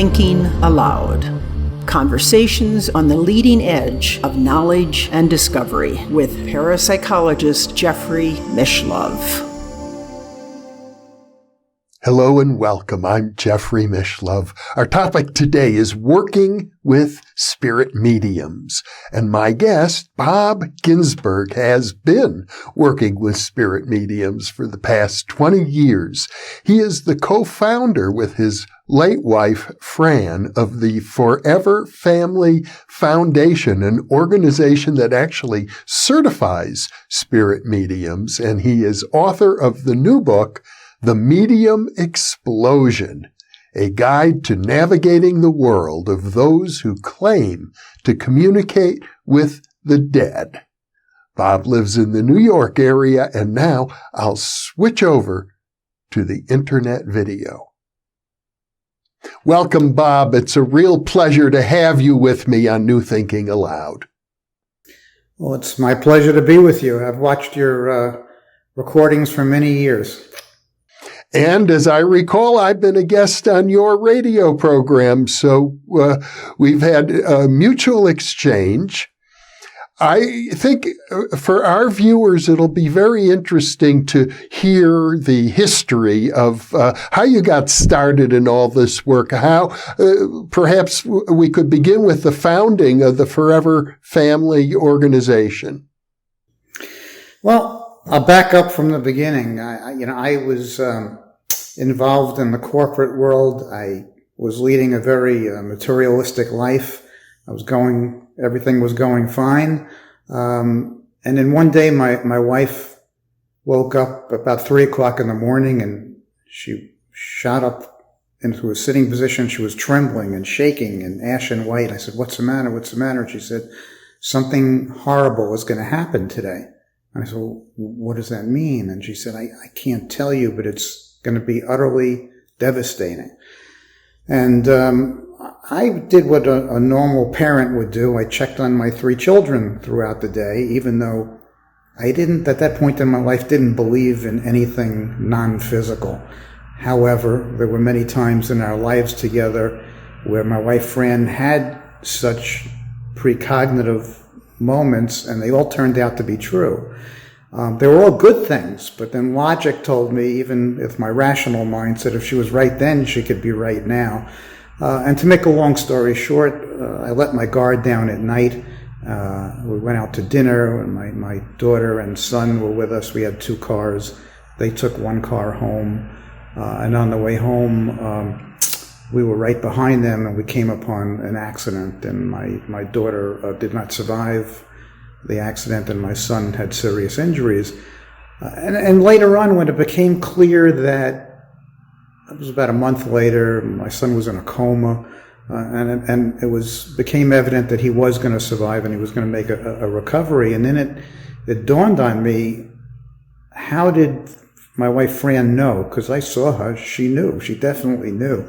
Thinking Aloud. Conversations on the leading edge of knowledge and discovery with parapsychologist Jeffrey Mishlove. Hello and welcome. I'm Jeffrey Mishlove. Our topic today is working with spirit mediums. And my guest, Bob Ginsberg, has been working with spirit mediums for the past 20 years. He is the co-founder with his late wife, Phran, of the Forever Family Foundation, an organization that actually certifies spirit mediums. And he is author of the new book, The Medium Explosion, a guide to navigating the world of those who claim to communicate with the dead. Bob lives in the New York area, and now I'll switch over to the internet video. Welcome, Bob. It's a real pleasure to have you with me on New Thinking Aloud. Well, it's my pleasure to be with you. I've watched your recordings for many years. And as I recall, I've been a guest on your radio program, so we've had a mutual exchange. I think for our viewers, it'll be very interesting to hear the history of how you got started in all this work. How perhaps we could begin with the founding of the Forever Family Organization. Well, I'll back up from the beginning. I was involved in the corporate world. I was leading a very materialistic life. Everything was going fine. And then one day my wife woke up about 3:00 in the morning and she shot up into a sitting position. She was trembling and shaking and ashen white. I said, "What's the matter? What's the matter?" And she said, "Something horrible is going to happen today." And I said, "Well, what does that mean?" And she said, I can't tell you, but it's going to be utterly devastating. And I did what a normal parent would do. I checked on my 3 children throughout the day, even though I didn't, at that point in my life, didn't believe in anything non-physical. However, there were many times in our lives together where my wife Phran had such precognitive moments, and they all turned out to be true. They were all good things, but then logic told me, even if my rational mind said if she was right then, she could be right now. And to make a long story short, I let my guard down at night. We went out to dinner, and my daughter and son were with us. We had 2 cars. They took 1 car home. And on the way home, we were right behind them, and we came upon an accident, and my daughter did not survive the accident, and my son had serious injuries. And later on, when it became clear that, it was about a month later, my son was in a coma, and it became evident that he was going to survive and he was going to make a recovery. And then it dawned on me, how did my wife Phran know? Because I saw her, she knew, she definitely knew.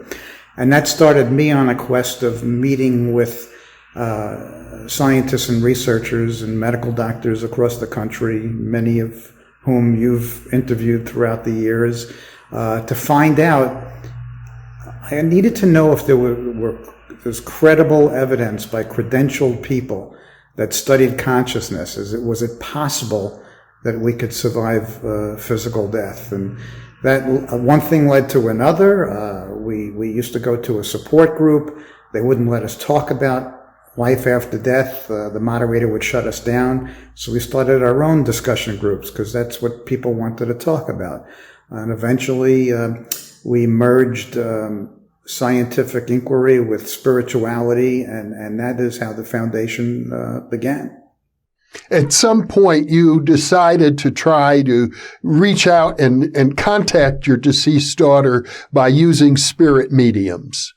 And that started me on a quest of meeting with scientists and researchers and medical doctors across the country, many of whom you've interviewed throughout the years, to find out. I needed to know if there's credible evidence by credentialed people that studied consciousness. Was it possible that we could survive physical death? And that one thing led to another. We used to go to a support group. They wouldn't let us talk about life after death. The moderator would shut us down. So we started our own discussion groups because that's what people wanted to talk about. And eventually we merged scientific inquiry with spirituality, and that is how the foundation began. At some point, you decided to try to reach out and contact your deceased daughter by using spirit mediums.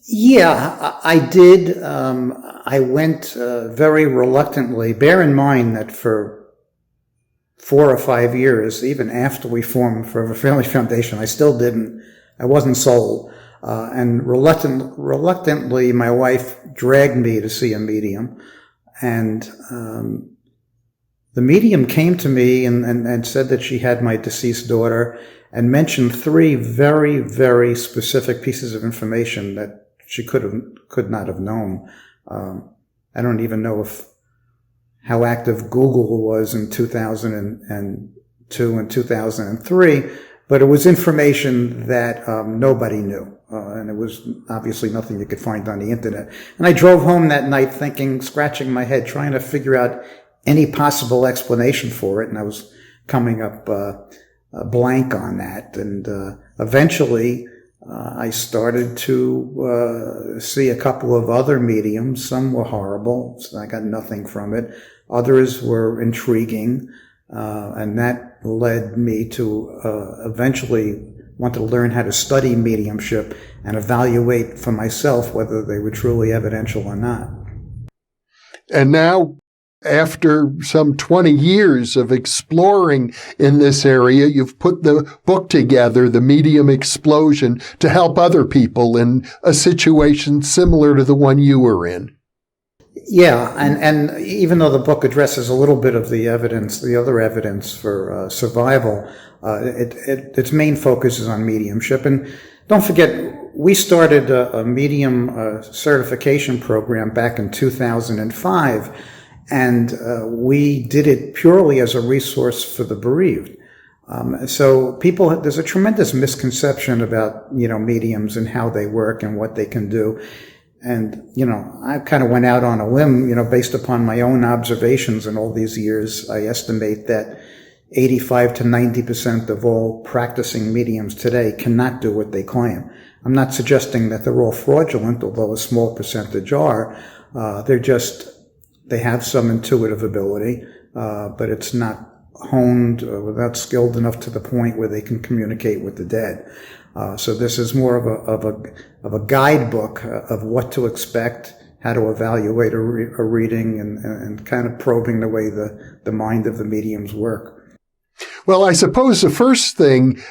Yeah, I did. I went very reluctantly. Bear in mind that for 4 or 5 years, even after we formed Forever Family Foundation, I wasn't sold. And reluctantly, my wife dragged me to see a medium. And the medium came to me and said that she had my deceased daughter and mentioned 3 very, very specific pieces of information that she could not have known. I don't even know how active Google was in 2002 and 2003, but it was information that nobody knew. And it was obviously nothing you could find on the internet. And I drove home that night thinking, scratching my head, trying to figure out any possible explanation for it. And I was coming up blank on that. And eventually I started to see a couple of other mediums. Some were horrible, so I got nothing from it. Others were intriguing. And that led me to eventually want to learn how to study mediumship and evaluate for myself whether they were truly evidential or not. And now, after some 20 years of exploring in this area, you've put the book together, The Medium Explosion, to help other people in a situation similar to the one you were in. Yeah, and even though the book addresses a little bit of the evidence, the other evidence for survival, its main focus is on mediumship. And don't forget, we started a medium certification program back in 2005, and we did it purely as a resource for the bereaved. So there's a tremendous misconception about, mediums and how they work and what they can do. And, I kind of went out on a limb, based upon my own observations in all these years. I estimate that 85 to 90% of all practicing mediums today cannot do what they claim. I'm not suggesting that they're all fraudulent, although a small percentage are. They have some intuitive ability, but it's not honed or not skilled enough to the point where they can communicate with the dead. So this is more of a guidebook of what to expect, how to evaluate a reading, and kind of probing the way the mind of the mediums work. Well, I suppose the first thing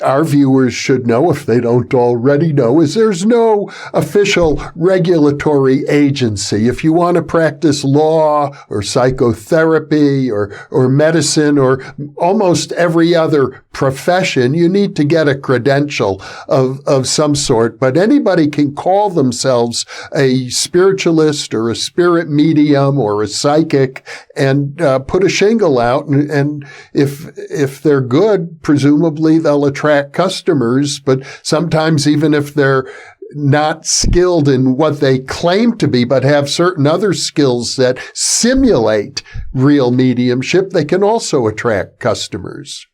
our viewers should know, if they don't already know, is there's no official regulatory agency. If you want to practice law or psychotherapy or medicine or almost every other profession, you need to get a credential of some sort. But anybody can call themselves a spiritualist or a spirit medium or a psychic and put a shingle out. And if they're good, presumably they'll attract customers, but sometimes even if they're not skilled in what they claim to be, but have certain other skills that simulate real mediumship, they can also attract customers.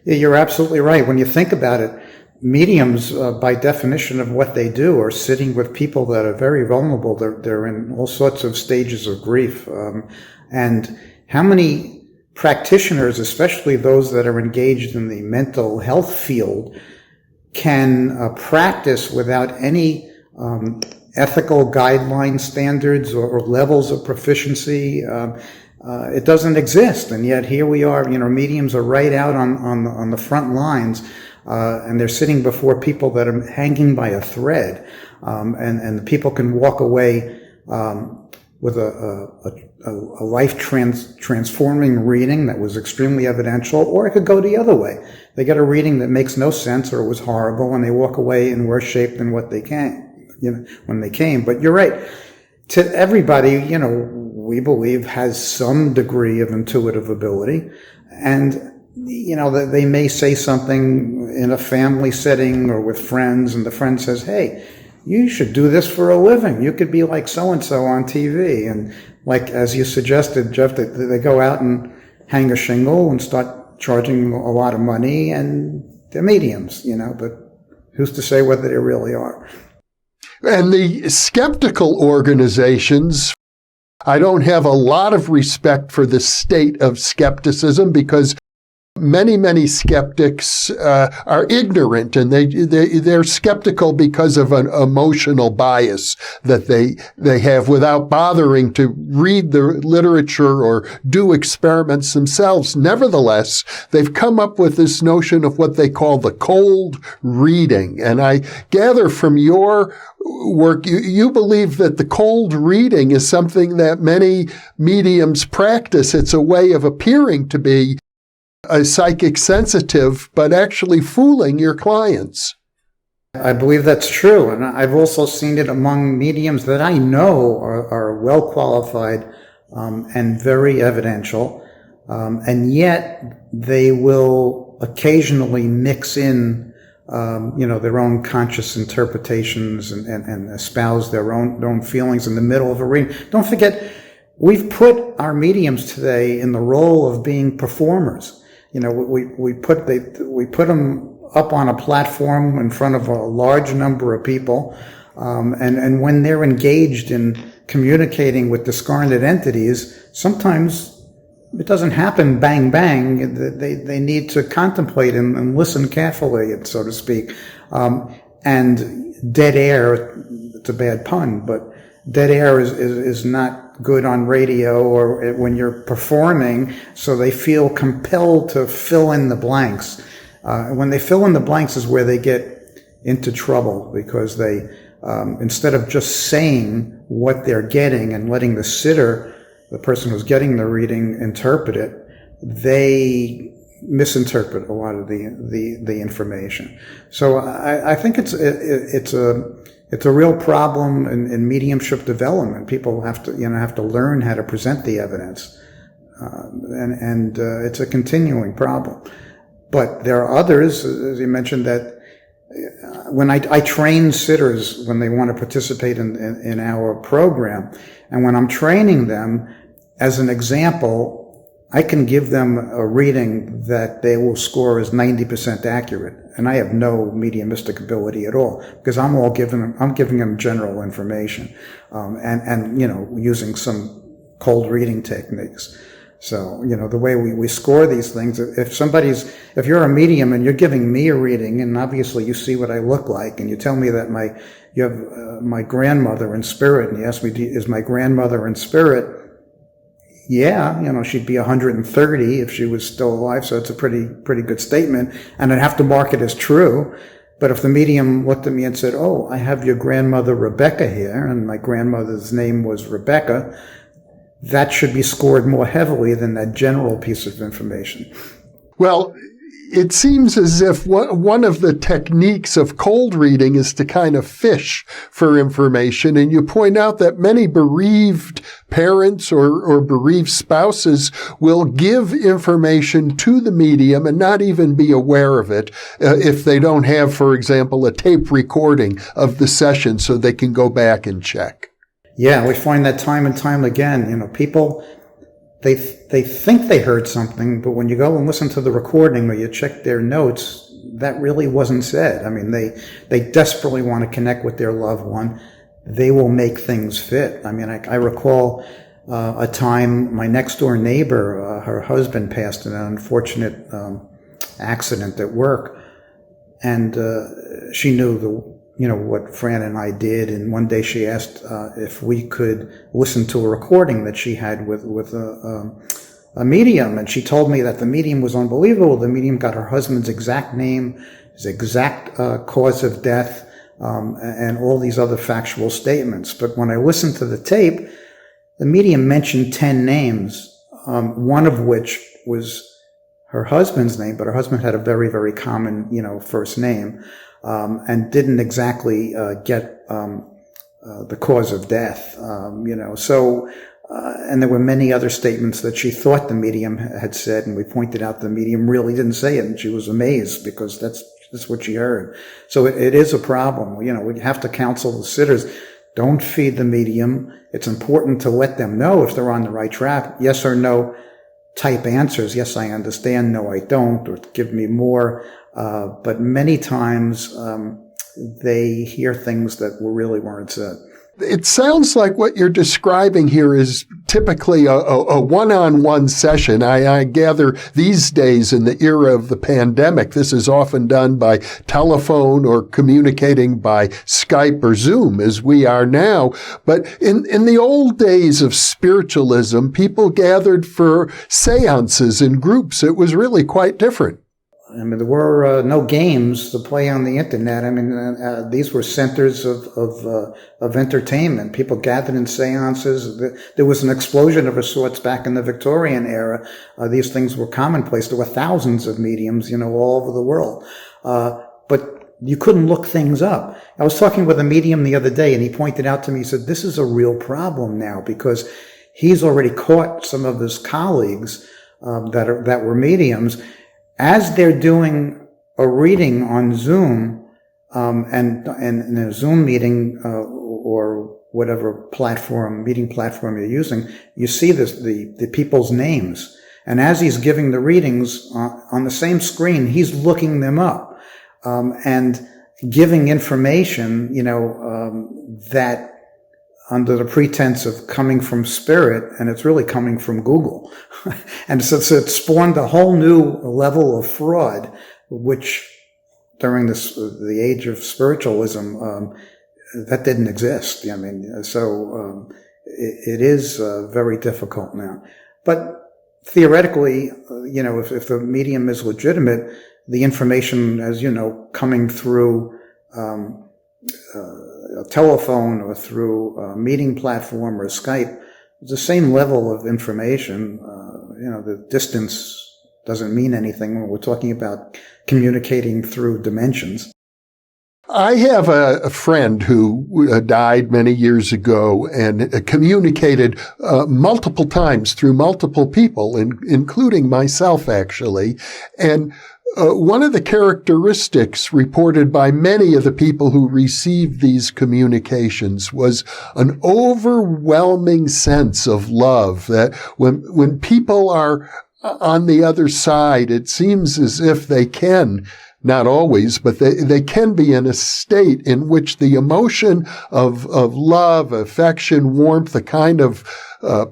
Yeah, you're absolutely right. When you think about it, mediums, by definition of what they do, are sitting with people that are very vulnerable. They're in all sorts of stages of grief. And how many practitioners, especially those that are engaged in the mental health field, can practice without any ethical guideline standards or levels of proficiency. It doesn't exist, and yet here we are. Mediums are right out on the front lines, and they're sitting before people that are hanging by a thread, and the people can walk away with a life transforming reading that was extremely evidential, or it could go the other way. They get a reading that makes no sense or it was horrible, and they walk away in worse shape than what they when they came. But you're right. To everybody, we believe has some degree of intuitive ability, and they may say something in a family setting or with friends, and the friend says, "Hey, you should do this for a living. You could be like so-and-so on TV." And like, as you suggested, Jeff, they go out and hang a shingle and start charging a lot of money, and they're mediums, but who's to say whether they really are? And the skeptical organizations, I don't have a lot of respect for the state of skepticism, because Many skeptics are ignorant, and they're skeptical because of an emotional bias that they have without bothering to read the literature or do experiments themselves. Nevertheless, they've come up with this notion of what they call the cold reading. And I gather from your work, you believe that the cold reading is something that many mediums practice. It's a way of appearing to be a psychic sensitive, but actually fooling your clients. I believe that's true. And I've also seen it among mediums that I know are well qualified and very evidential. And yet they will occasionally mix in, their own conscious interpretations and espouse their own feelings in the middle of a reading. Don't forget, we've put our mediums today in the role of being performers. We put them up on a platform in front of a large number of people, and when they're engaged in communicating with discarnate entities, sometimes it doesn't happen bang bang. They need to contemplate and listen carefully, so to speak. And dead air, it's a bad pun, but dead air is not good on radio or when you're performing, so they feel compelled to fill in the blanks. When they fill in the blanks is where they get into trouble, because they, instead of just saying what they're getting and letting the sitter, the person who's getting the reading, interpret it, they misinterpret a lot of the information. So I think it's a real problem in mediumship development. People have to learn how to present the evidence, and it's a continuing problem. But there are others, as you mentioned, that when I train sitters when they want to participate in our program, and when I'm training them, as an example, I can give them a reading that they will score as 90% accurate, and I have no mediumistic ability at all, because I'm giving them general information, and using some cold reading techniques. So, the way we score these things, if you're a medium and you're giving me a reading, and obviously you see what I look like, and you tell me that you have my grandmother in spirit, and you ask me, is my grandmother in spirit? Yeah, she'd be 130 if she was still alive, so it's a pretty good statement, and I'd have to mark it as true. But if the medium looked at me and said, "Oh, I have your grandmother Rebecca here, and my grandmother's name was Rebecca," that should be scored more heavily than that general piece of information. Well, it seems as if one of the techniques of cold reading is to kind of fish for information. And you point out that many bereaved parents or bereaved spouses will give information to the medium and not even be aware of it if they don't have, for example, a tape recording of the session so they can go back and check. Yeah, we find that time and time again. People, they think they heard something, but when you go and listen to the recording or you check their notes, that really wasn't said. I mean, they desperately want to connect with their loved one. They will make things fit. I mean, I recall a time my next door neighbor, her husband passed in an unfortunate accident at work, and she knew what Phran and I did, and one day she asked if we could listen to a recording that she had with a medium, and she told me that the medium was unbelievable. The medium got her husband's exact name, his exact cause of death, and all these other factual statements. But when I listened to the tape, the medium mentioned 10 names, one of which was her husband's name, but her husband had a very, very common, first name. And didn't exactly get the cause of death, So, and there were many other statements that she thought the medium had said, and we pointed out the medium really didn't say it, and she was amazed because that's what she heard. So it is a problem. We have to counsel the sitters. Don't feed the medium. It's important to let them know if they're on the right track. Yes or no type answers. Yes, I understand. No, I don't. Or give me more. But many times they hear things that really weren't said. It sounds like what you're describing here is typically a one-on-one session. I gather these days in the era of the pandemic, this is often done by telephone or communicating by Skype or Zoom as we are now. But in the old days of spiritualism, people gathered for seances in groups. It was really quite different. I mean, there were no games to play on the internet. I mean, these were centers of entertainment. People gathered in seances. There was an explosion of sorts back in the Victorian era. These things were commonplace. There were thousands of mediums, all over the world. But you couldn't look things up. I was talking with a medium the other day, and he pointed out to me, he said, this is a real problem now because he's already caught some of his colleagues that were mediums. As they're doing a reading on Zoom, and in a Zoom meeting, or whatever meeting platform you're using, you see the people's names. And as he's giving the readings on the same screen, he's looking them up, and giving information, that under the pretense of coming from spirit, and it's really coming from Google. And so it spawned a whole new level of fraud, which during the age of spiritualism, that didn't exist. I mean, so it is very difficult now. But theoretically, if the medium is legitimate, the information, as you know, coming through a telephone or through a meeting platform or Skype, it's the same level of information. The distance doesn't mean anything when we're talking about communicating through dimensions. I have a friend who died many years ago and communicated multiple times through multiple people, including myself, actually. And one of the characteristics reported by many of the people who received these communications was an overwhelming sense of love, that when people are on the other side, it seems as if they can, not always, but they can be in a state in which the emotion of love, affection, warmth, a kind of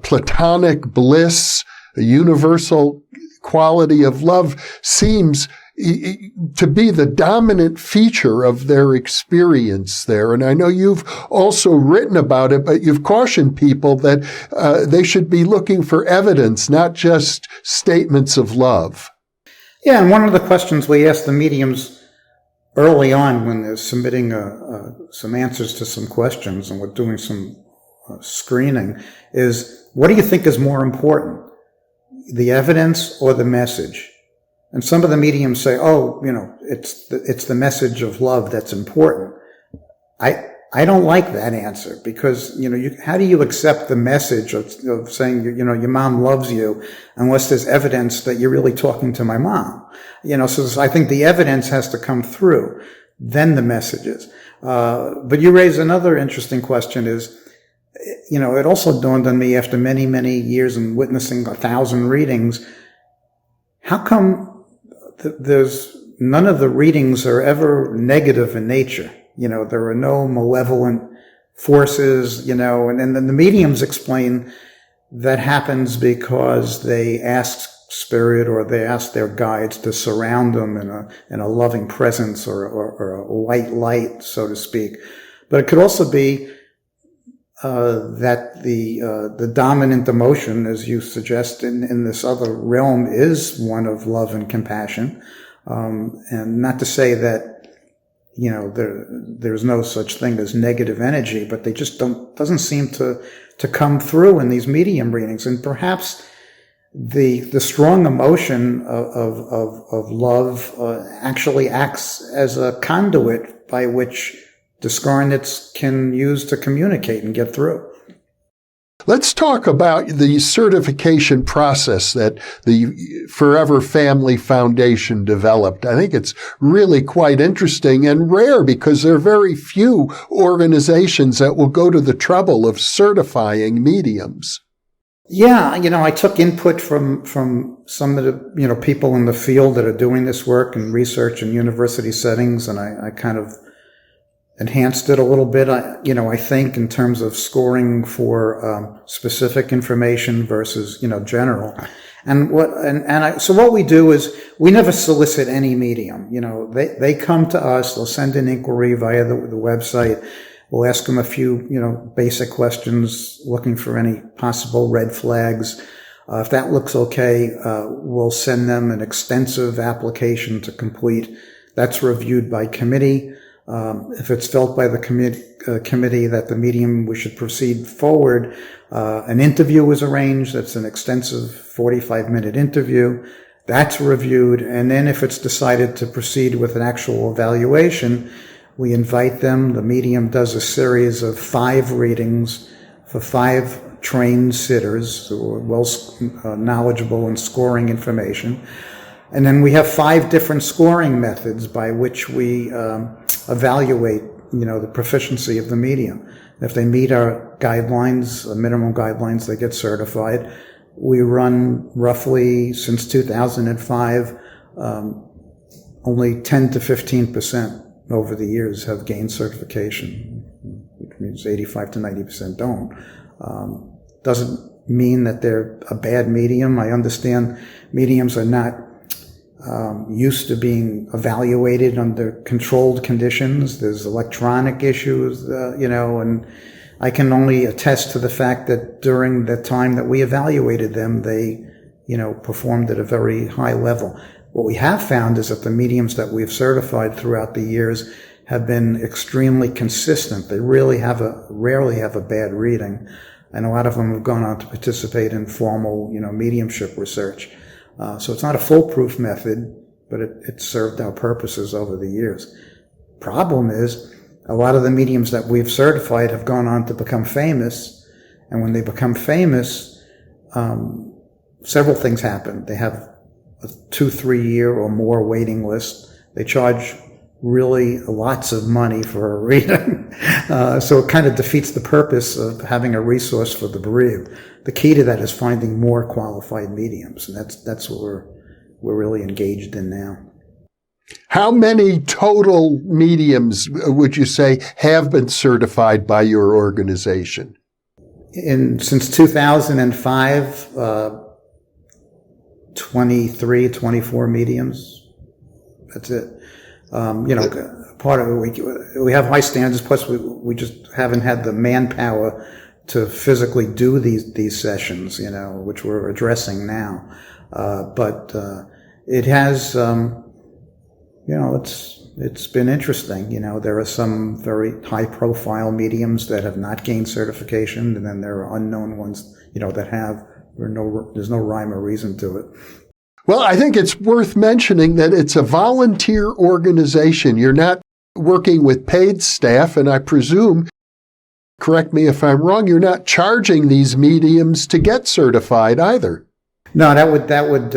platonic bliss, a universal quality of love seems to be the dominant feature of their experience there. And I know you've also written about it, but you've cautioned people that they should be looking for evidence, not just statements of love. Yeah, and one of the questions we asked the mediums early on when they're submitting some answers to some questions, and we're doing some screening, is what do you think is more important, the evidence or the message? And some of the mediums say, it's the message of love that's important. I don't like that answer because, how do you accept the message of saying, your mom loves you unless there's evidence that you're really talking to my mom? So I think the evidence has to come through, then the messages. But you raise another interesting question is, it also dawned on me after many, many years and witnessing 1,000 readings, how come there's none of the readings are ever negative in nature? There are no malevolent forces, and then the mediums explain that happens because they ask spirit or they ask their guides to surround them in a loving presence or a white light, so to speak. But it could also be that the dominant emotion, as you suggest, in this other realm is one of love and compassion. And not to say that, there's no such thing as negative energy, but they just doesn't seem to come through in these medium readings. And perhaps the strong emotion of love actually acts as a conduit by which discarnates can use to communicate and get through. Let's talk about the certification process that the Forever Family Foundation developed. I think it's really quite interesting and rare because there are very few organizations that will go to the trouble of certifying mediums. Yeah, I took input from some of the, people in the field that are doing this work and research in university settings, and I kind of enhanced it a little bit, I think, in terms of scoring for specific information versus, general. So what we do is we never solicit any medium. They come to us, they'll send an inquiry via the website. We'll ask them a few, basic questions looking for any possible red flags. If that looks okay, we'll send them an extensive application to complete. That's reviewed by committee. If it's felt by the committee that the medium we should proceed forward, an interview is arranged. That's an extensive 45-minute interview. That's reviewed. And then if it's decided to proceed with an actual evaluation, we invite them. The medium does a series of 5 readings for 5 trained sitters who are well knowledgeable in scoring information. And then we have 5 different scoring methods by which we evaluate, the proficiency of the medium. If they meet our guidelines, minimum guidelines, they get certified. We run roughly, since 2005, only 10 to 15% over the years have gained certification, which means 85 to 90% don't. Doesn't mean that they're a bad medium. I understand mediums are not used to being evaluated under controlled conditions. There's electronic issues, and I can only attest to the fact that during the time that we evaluated them, they, performed at a very high level. What we have found is that the mediums that we've certified throughout the years have been extremely consistent. They rarely have a bad reading, and a lot of them have gone on to participate in formal, mediumship research. So it's not a foolproof method, but it served our purposes over the years. Problem is, a lot of the mediums that we've certified have gone on to become famous, and when they become famous, several things happen. They have a 2-3 year or more waiting list. They charge really lots of money for a reading. So it kind of defeats the purpose of having a resource for the bereaved. The key to that is finding more qualified mediums, and that's what we're really engaged in now. How many total mediums would you say have been certified by your organization? Since 2005, 23, 24 mediums. That's it. Part of it, we have high standards, plus we just haven't had the manpower to physically do these sessions, which we're addressing now. But it has, it's been interesting. There are some very high profile mediums that have not gained certification, and then there are unknown ones, that have. There's no rhyme or reason to it. Well, I think it's worth mentioning that it's a volunteer organization. You're not working with paid staff, and I presume, correct me if I'm wrong, you're not charging these mediums to get certified either. No, that would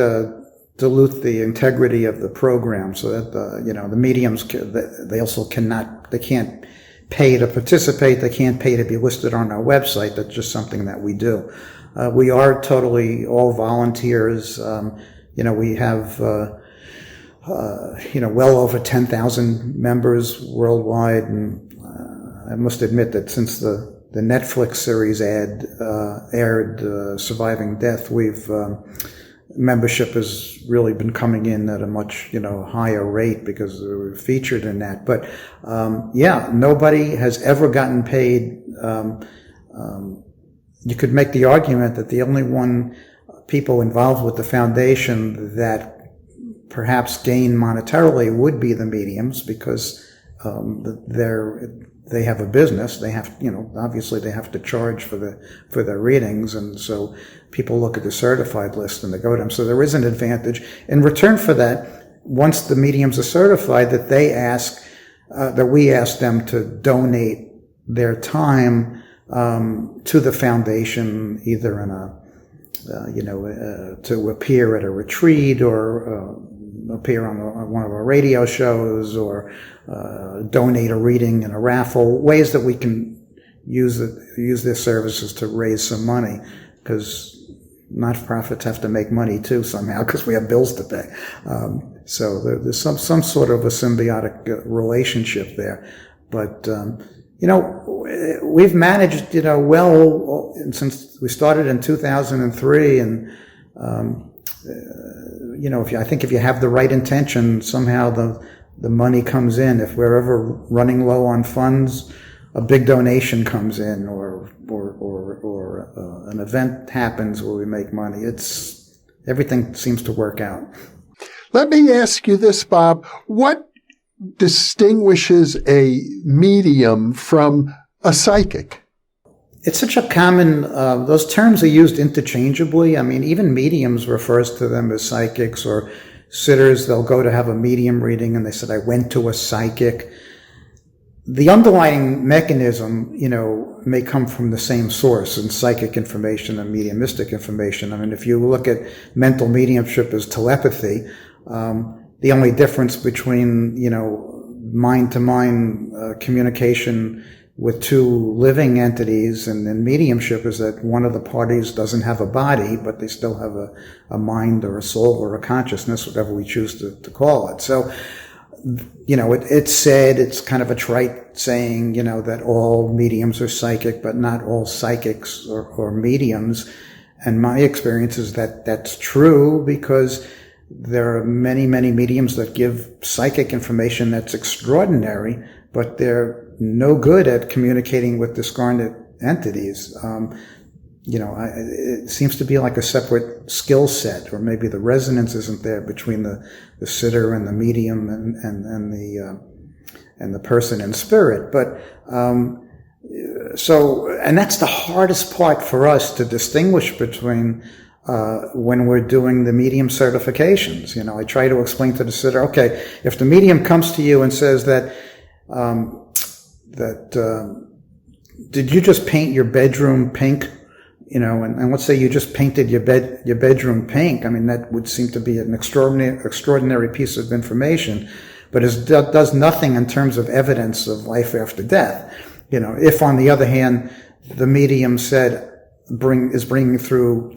dilute the integrity of the program, so that the mediums they can't pay to participate. They can't pay to be listed on our website. That's just something that we do. We are totally all volunteers. We have, well over 10,000 members worldwide. And I must admit that since the Netflix series aired, Surviving Death, membership has really been coming in at a much, higher rate because we were featured in that. But, nobody has ever gotten paid. You could make the argument that the only people involved with the foundation that perhaps gain monetarily would be the mediums, because they have a business. They have, obviously they have to charge for their readings, and so people look at the certified list and they go to them. So there is an advantage. In return for that, once the mediums are certified, that we ask them to donate their time to the foundation, either in to appear at a retreat, or appear on one of our radio shows, or donate a reading in a raffle. Ways that we can use their services to raise some money, because not-for-profits have to make money too somehow, because we have bills to pay. So there's some sort of a symbiotic relationship there. But, we've managed, well, since we started in 2003, and, if you have the right intention, somehow the money comes in. If we're ever running low on funds, a big donation comes in, or an event happens where we make money. Everything seems to work out. Let me ask you this, Bob. What distinguishes a medium from a psychic? It's such a common, those terms are used interchangeably. I mean, even mediums refers to them as psychics, or sitters, they'll go to have a medium reading and they said, I went to a psychic. The underlying mechanism, may come from the same source in psychic information and mediumistic information. I mean, if you look at mental mediumship as telepathy, the only difference between, mind-to-mind communication with two living entities and mediumship is that one of the parties doesn't have a body, but they still have a mind or a soul or a consciousness, whatever we choose to call it. So, it's said, it's kind of a trite saying, that all mediums are psychic, but not all psychics or mediums. And my experience is that that's true, because there are many, many mediums that give psychic information that's extraordinary, but they're no good at communicating with discarnate entities. It seems to be like a separate skill set, or maybe the resonance isn't there between the sitter and the medium and the person in spirit. But, and that's the hardest part for us to distinguish between, when we're doing the medium certifications. I try to explain to the sitter, okay, if the medium comes to you and says that did you just paint your bedroom pink? And let's say you just painted your bedroom pink. I mean, that would seem to be an extraordinary piece of information, but it does nothing in terms of evidence of life after death. If on the other hand, the medium said, is bringing through,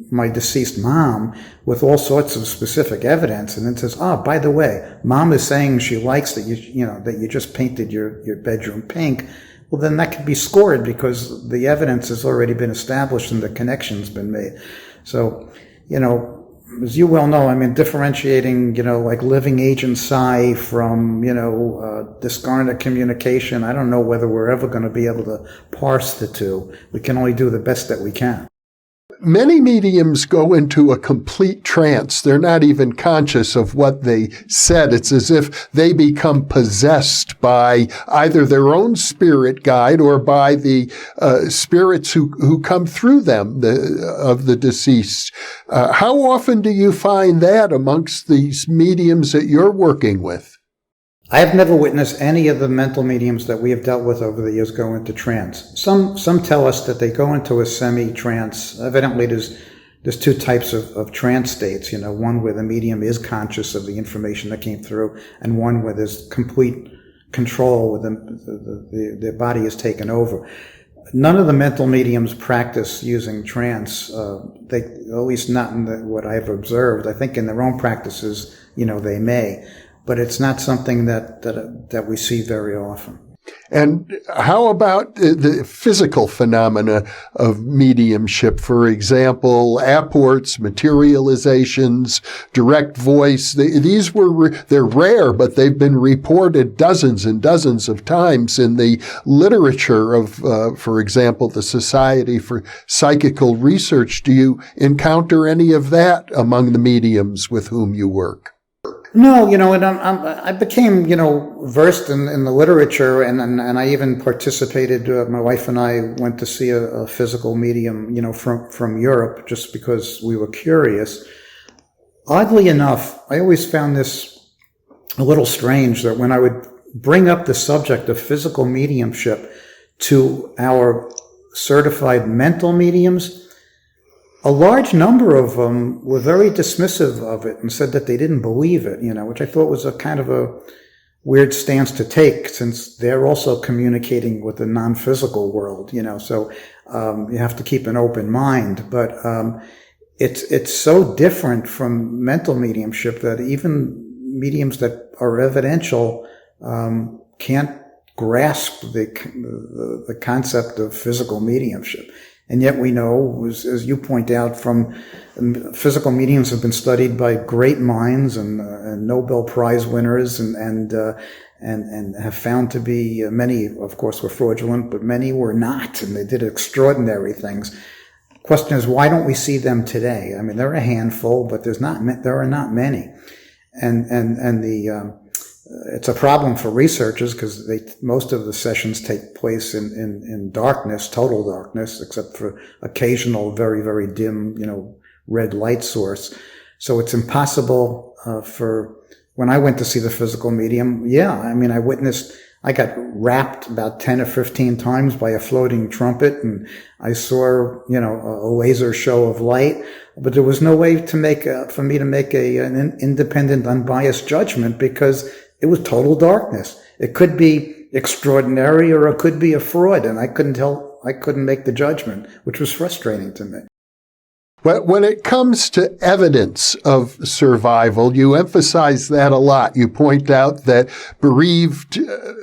my deceased mom with all sorts of specific evidence, and then says, by the way, mom is saying she likes that that you just painted your bedroom pink. Well, then that could be scored, because the evidence has already been established and the connection's been made. So, as you well know, I mean, differentiating, like living agent psi from, discarnate communication, I don't know whether we're ever going to be able to parse the two. We can only do the best that we can. Many mediums go into a complete trance. They're not even conscious of what they said. It's as if they become possessed by either their own spirit guide or by the spirits who come through them, of the deceased. How often do you find that amongst these mediums that you're working with? I have never witnessed any of the mental mediums that we have dealt with over the years go into trance. Some tell us that they go into a semi-trance. Evidently, there's two types of trance states. One where the medium is conscious of the information that came through, and one where there's complete control, where their body is taken over. None of the mental mediums practice using trance. They, at least not in what I've observed. I think in their own practices, they may. But it's not something that we see very often. And how about the physical phenomena of mediumship? For example, apports, materializations, direct voice. They're rare, but they've been reported dozens and dozens of times in the literature of, for example, the Society for Psychical Research. Do you encounter any of that among the mediums with whom you work? No, and I became, versed in the literature, and I even participated. My wife and I went to see a physical medium, from Europe, just because we were curious. Oddly enough, I always found this a little strange, that when I would bring up the subject of physical mediumship to our certified mental mediums, a large number of them were very dismissive of it and said that they didn't believe it, which I thought was a kind of a weird stance to take, since they're also communicating with the non-physical world, so you have to keep an open mind. But it's so different from mental mediumship that even mediums that are evidential can't grasp the concept of physical mediumship. And yet we know, as you point out, from physical mediums have been studied by great minds and Nobel Prize winners and have found to be, many, of course, were fraudulent, but many were not, and they did extraordinary things. Question is, why don't we see them today? I mean, there are a handful, but there are not many. It's a problem for researchers because most of the sessions take place in darkness, total darkness, except for occasional very, very dim, red light source. So it's impossible when I went to see the physical medium. Yeah, I mean, I got rapped about 10 or 15 times by a floating trumpet, and I saw, a laser show of light, but there was no way for me to make an independent, unbiased judgment because it was total darkness. It could be extraordinary or it could be a fraud, and I couldn't make the judgment, which was frustrating to me. When it comes to evidence of survival, you emphasize that a lot. You point out that bereaved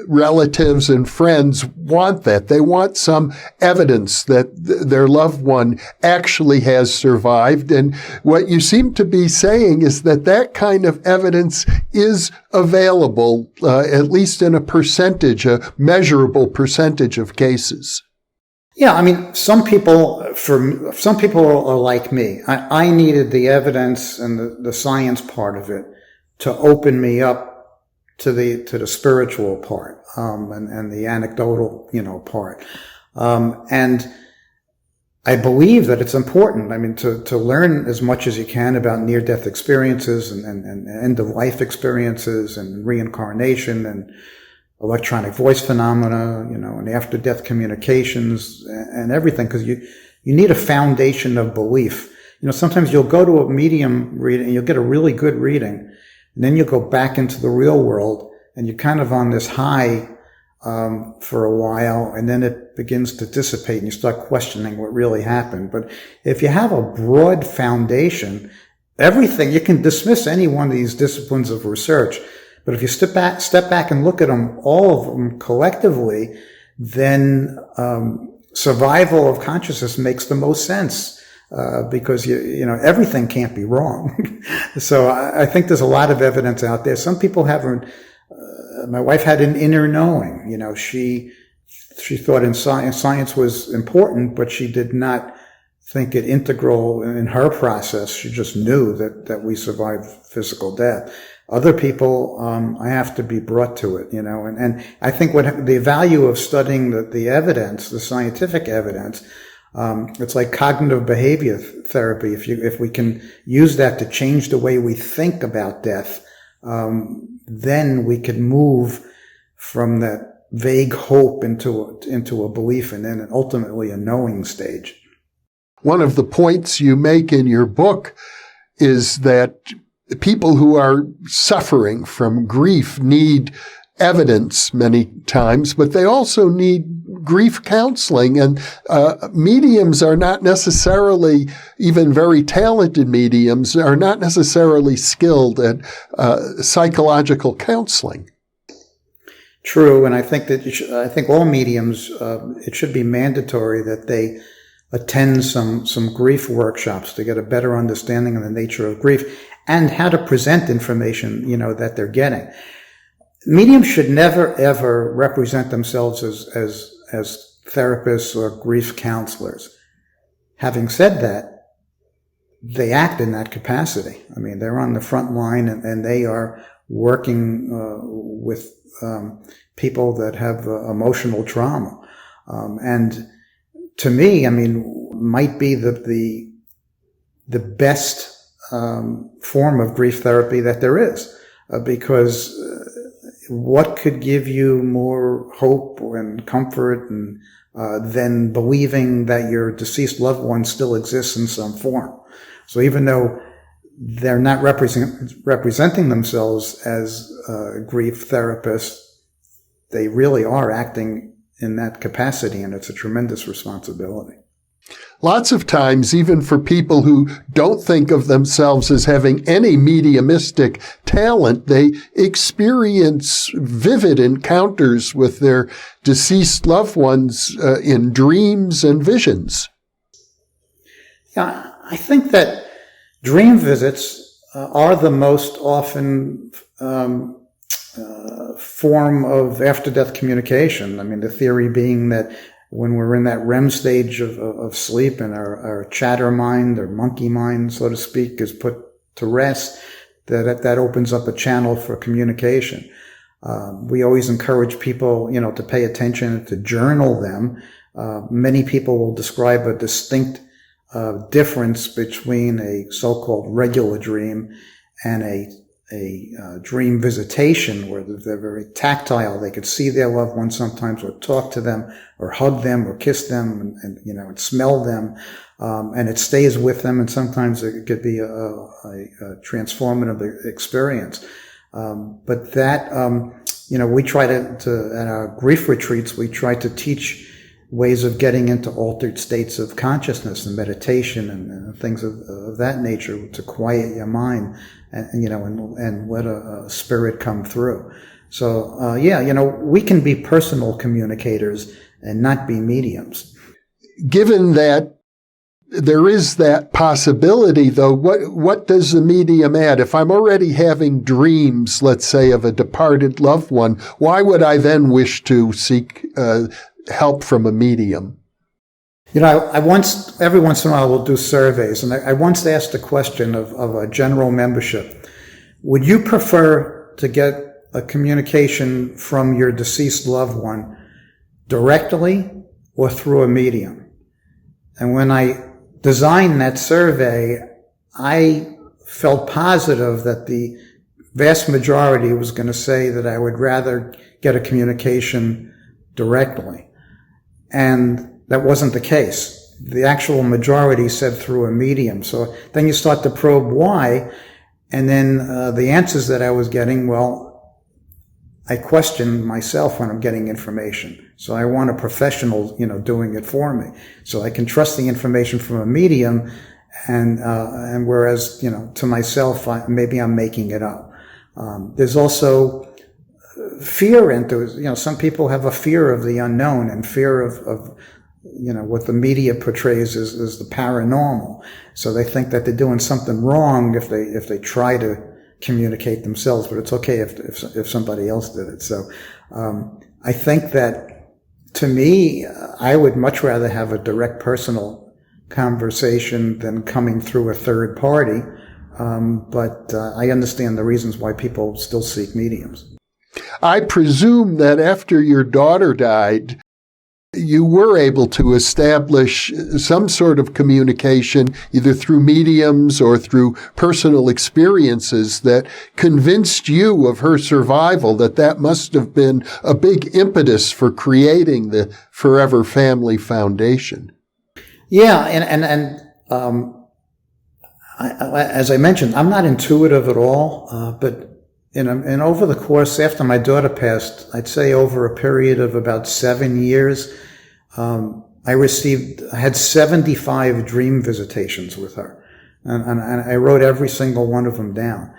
relatives and friends want that. They want some evidence that their loved one actually has survived. And what you seem to be saying is that kind of evidence is available, at least in a measurable percentage of cases. Yeah, I mean, some people are like me. I needed the evidence and the science part of it to open me up to the spiritual part, and the anecdotal, part. And I believe that it's important. I mean, to learn as much as you can about near-death experiences and end-of-life experiences and reincarnation and electronic voice phenomena, and after-death communications and everything, because you need a foundation of belief. Sometimes you'll go to a medium reading and you'll get a really good reading, and then you'll go back into the real world and you're kind of on this high for a while, and then it begins to dissipate and you start questioning what really happened. But if you have a broad foundation, everything, you can dismiss any one of these disciplines of research. But if you step back and look at them, all of them collectively, then survival of consciousness makes the most sense, because everything can't be wrong. So I think there's a lot of evidence out there. Some people haven't. My wife had an inner knowing. She thought science was important, but she did not think it integral in her process. She just knew that we survived physical death. Other people, I have to be brought to it, and I think the value of studying the evidence, the scientific evidence, it's like cognitive behavior therapy. If we can use that to change the way we think about death, then we can move from that vague hope into a belief and then ultimately a knowing stage. One of the points you make in your book is that people who are suffering from grief need evidence many times, but they also need grief counseling. And mediums are not necessarily, even very talented mediums, are not necessarily skilled at psychological counseling. True, and I think I think all mediums, it should be mandatory that they attend some grief workshops to get a better understanding of the nature of grief and how to present information, that they're getting. Mediums should never, ever represent themselves as therapists or grief counselors. Having said that, they act in that capacity. I mean, they're on the front line and they are working with people that have emotional trauma. And to me, I mean, might be the best form of grief therapy that there is, because what could give you more hope and comfort and than believing that your deceased loved one still exists in some form? So even though they're not representing themselves as grief therapists, they really are acting in that capacity, and it's a tremendous responsibility. Lots of times, even for people who don't think of themselves as having any mediumistic talent, they experience vivid encounters with their deceased loved ones in dreams and visions. Yeah, I think that dream visits are the most often form of after-death communication. I mean, the theory being that when we're in that REM stage of sleep and our chatter mind or monkey mind, so to speak, is put to rest, that opens up a channel for communication. We always encourage people, to pay attention, to journal them. Many people will describe a distinct difference between a so-called regular dream and a dream visitation, where they're very tactile. They could see their loved ones sometimes, or talk to them, or hug them, or kiss them, and smell them, and it stays with them. And sometimes it could be a transformative experience. But that, we try to at our grief retreats, we try to teach ways of getting into altered states of consciousness and meditation and things of that nature to quiet your mind and let a spirit come through. So, we can be personal communicators and not be mediums. Given that there is that possibility, though, what does the medium add? If I'm already having dreams, let's say, of a departed loved one, why would I then wish to seek help from a medium? Every once in a while we'll do surveys, and I once asked a question of a general membership. Would you prefer to get a communication from your deceased loved one directly or through a medium? And when I designed that survey, I felt positive that the vast majority was going to say that I would rather get a communication directly. And that wasn't the case. The actual majority said through a medium. So then you start to probe why, and then the answers that I was getting, well, I question myself when I'm getting information. So I want a professional, doing it for me. So I can trust the information from a medium, and whereas, to myself, maybe I'm making it up. There's also fear into, some people have a fear of the unknown and fear of what the media portrays as the paranormal. So they think that they're doing something wrong if they try to communicate themselves, but it's okay if somebody else did it. So, I think that, to me, I would much rather have a direct personal conversation than coming through a third party. But I understand the reasons why people still seek mediums. I presume that after your daughter died, you were able to establish some sort of communication, either through mediums or through personal experiences, that convinced you of her survival, that must have been a big impetus for creating the Forever Family Foundation. Yeah, and as I mentioned, I'm not intuitive at all, but and over the course, after my daughter passed, I'd say over a period of about 7 years, I had 75 dream visitations with her. And I wrote every single one of them down.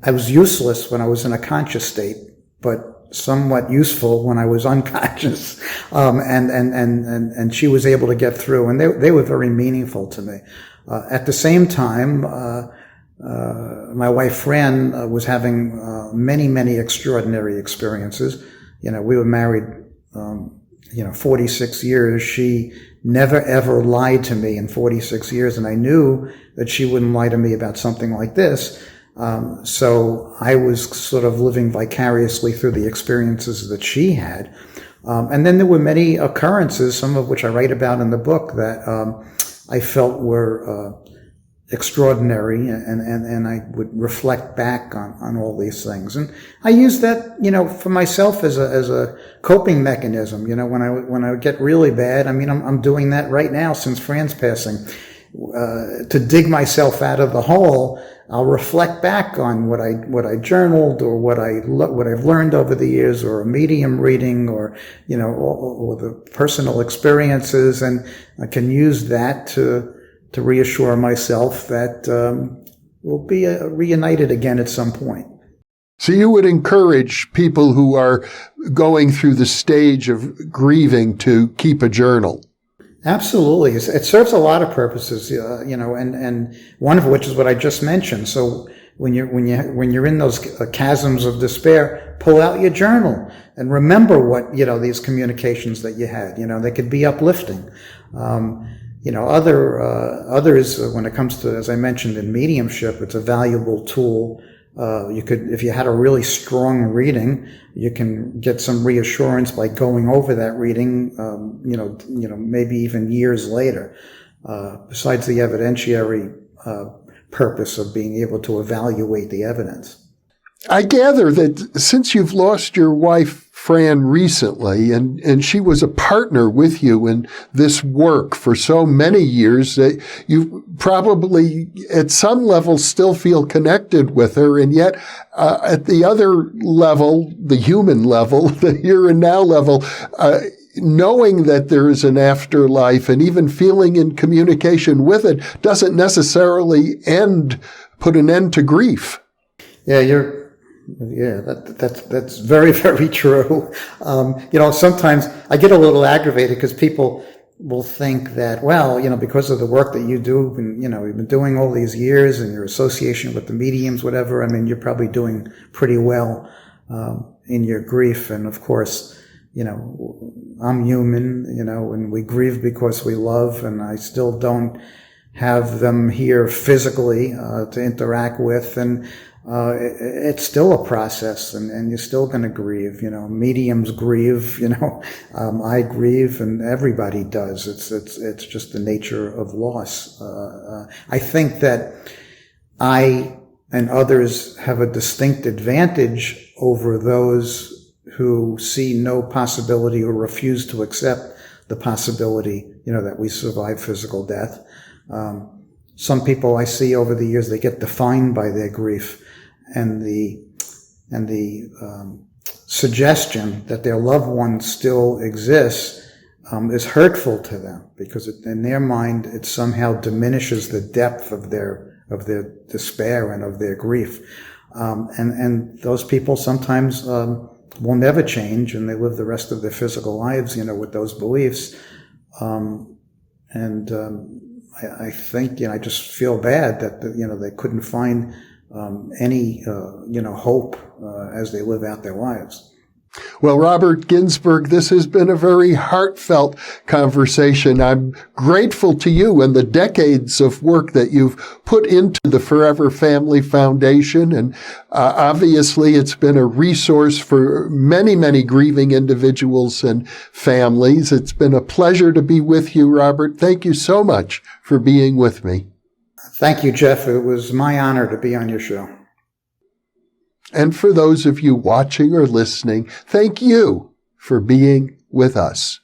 I was useless when I was in a conscious state, but somewhat useful when I was unconscious. And she was able to get through, and they were very meaningful to me. At the same time, my wife Phran was having many, many extraordinary experiences. We were married 46 years. She never ever lied to me in 46 years, and I knew that she wouldn't lie to me about something like this. So I was sort of living vicariously through the experiences that she had. And then there were many occurrences, some of which I write about in the book, that I felt were extraordinary, and I would reflect back on all these things. And I use that, for myself as a coping mechanism. When I would get really bad, I'm doing that right now since Fran's passing. to dig myself out of the hole, I'll reflect back on what I journaled, or what I've learned over the years, or a medium reading, or or the personal experiences, and I can use that to reassure myself that we'll be reunited again at some point. So you would encourage people who are going through the stage of grieving to keep a journal? Absolutely. It serves a lot of purposes, and one of which is what I just mentioned. So when you're in those chasms of despair, pull out your journal and remember what, these communications that you had, they could be uplifting. Others, when it comes to, as I mentioned, in mediumship, it's a valuable tool. If you had a really strong reading, you can get some reassurance by going over that reading, maybe even years later, besides the evidentiary purpose of being able to evaluate the evidence. I gather that since you've lost your wife, Phran, recently, and she was a partner with you in this work for so many years, that you probably at some level still feel connected with her, and yet at the other level, the human level, the here and now level, knowing that there is an afterlife and even feeling in communication with it doesn't necessarily put an end to grief. That's very, very true. Sometimes I get a little aggravated because people will think that, because of the work that you do, and, you've been doing all these years and your association with the mediums, whatever, you're probably doing pretty well, in your grief. And of course, I'm human, and we grieve because we love, and I still don't have them here physically, to interact with. And it's still a process, and you're still going to grieve. Mediums grieve. I grieve, and everybody does. It's just the nature of loss. I think that I and others have a distinct advantage over those who see no possibility or refuse to accept the possibility, that we survive physical death. Some people I see over the years, they get defined by their grief. And the suggestion that their loved one still exists is hurtful to them, because in their mind it somehow diminishes the depth of their despair and of their grief. And those people sometimes will never change, and they live the rest of their physical lives, with those beliefs. I think, I just feel bad that they couldn't find any hope as they live out their lives. Well, Robert Ginsberg, this has been a very heartfelt conversation. I'm grateful to you and the decades of work that you've put into the Forever Family Foundation. And obviously, it's been a resource for many, many grieving individuals and families. It's been a pleasure to be with you, Robert. Thank you so much for being with me. Thank you, Jeff. It was my honor to be on your show. And for those of you watching or listening, thank you for being with us.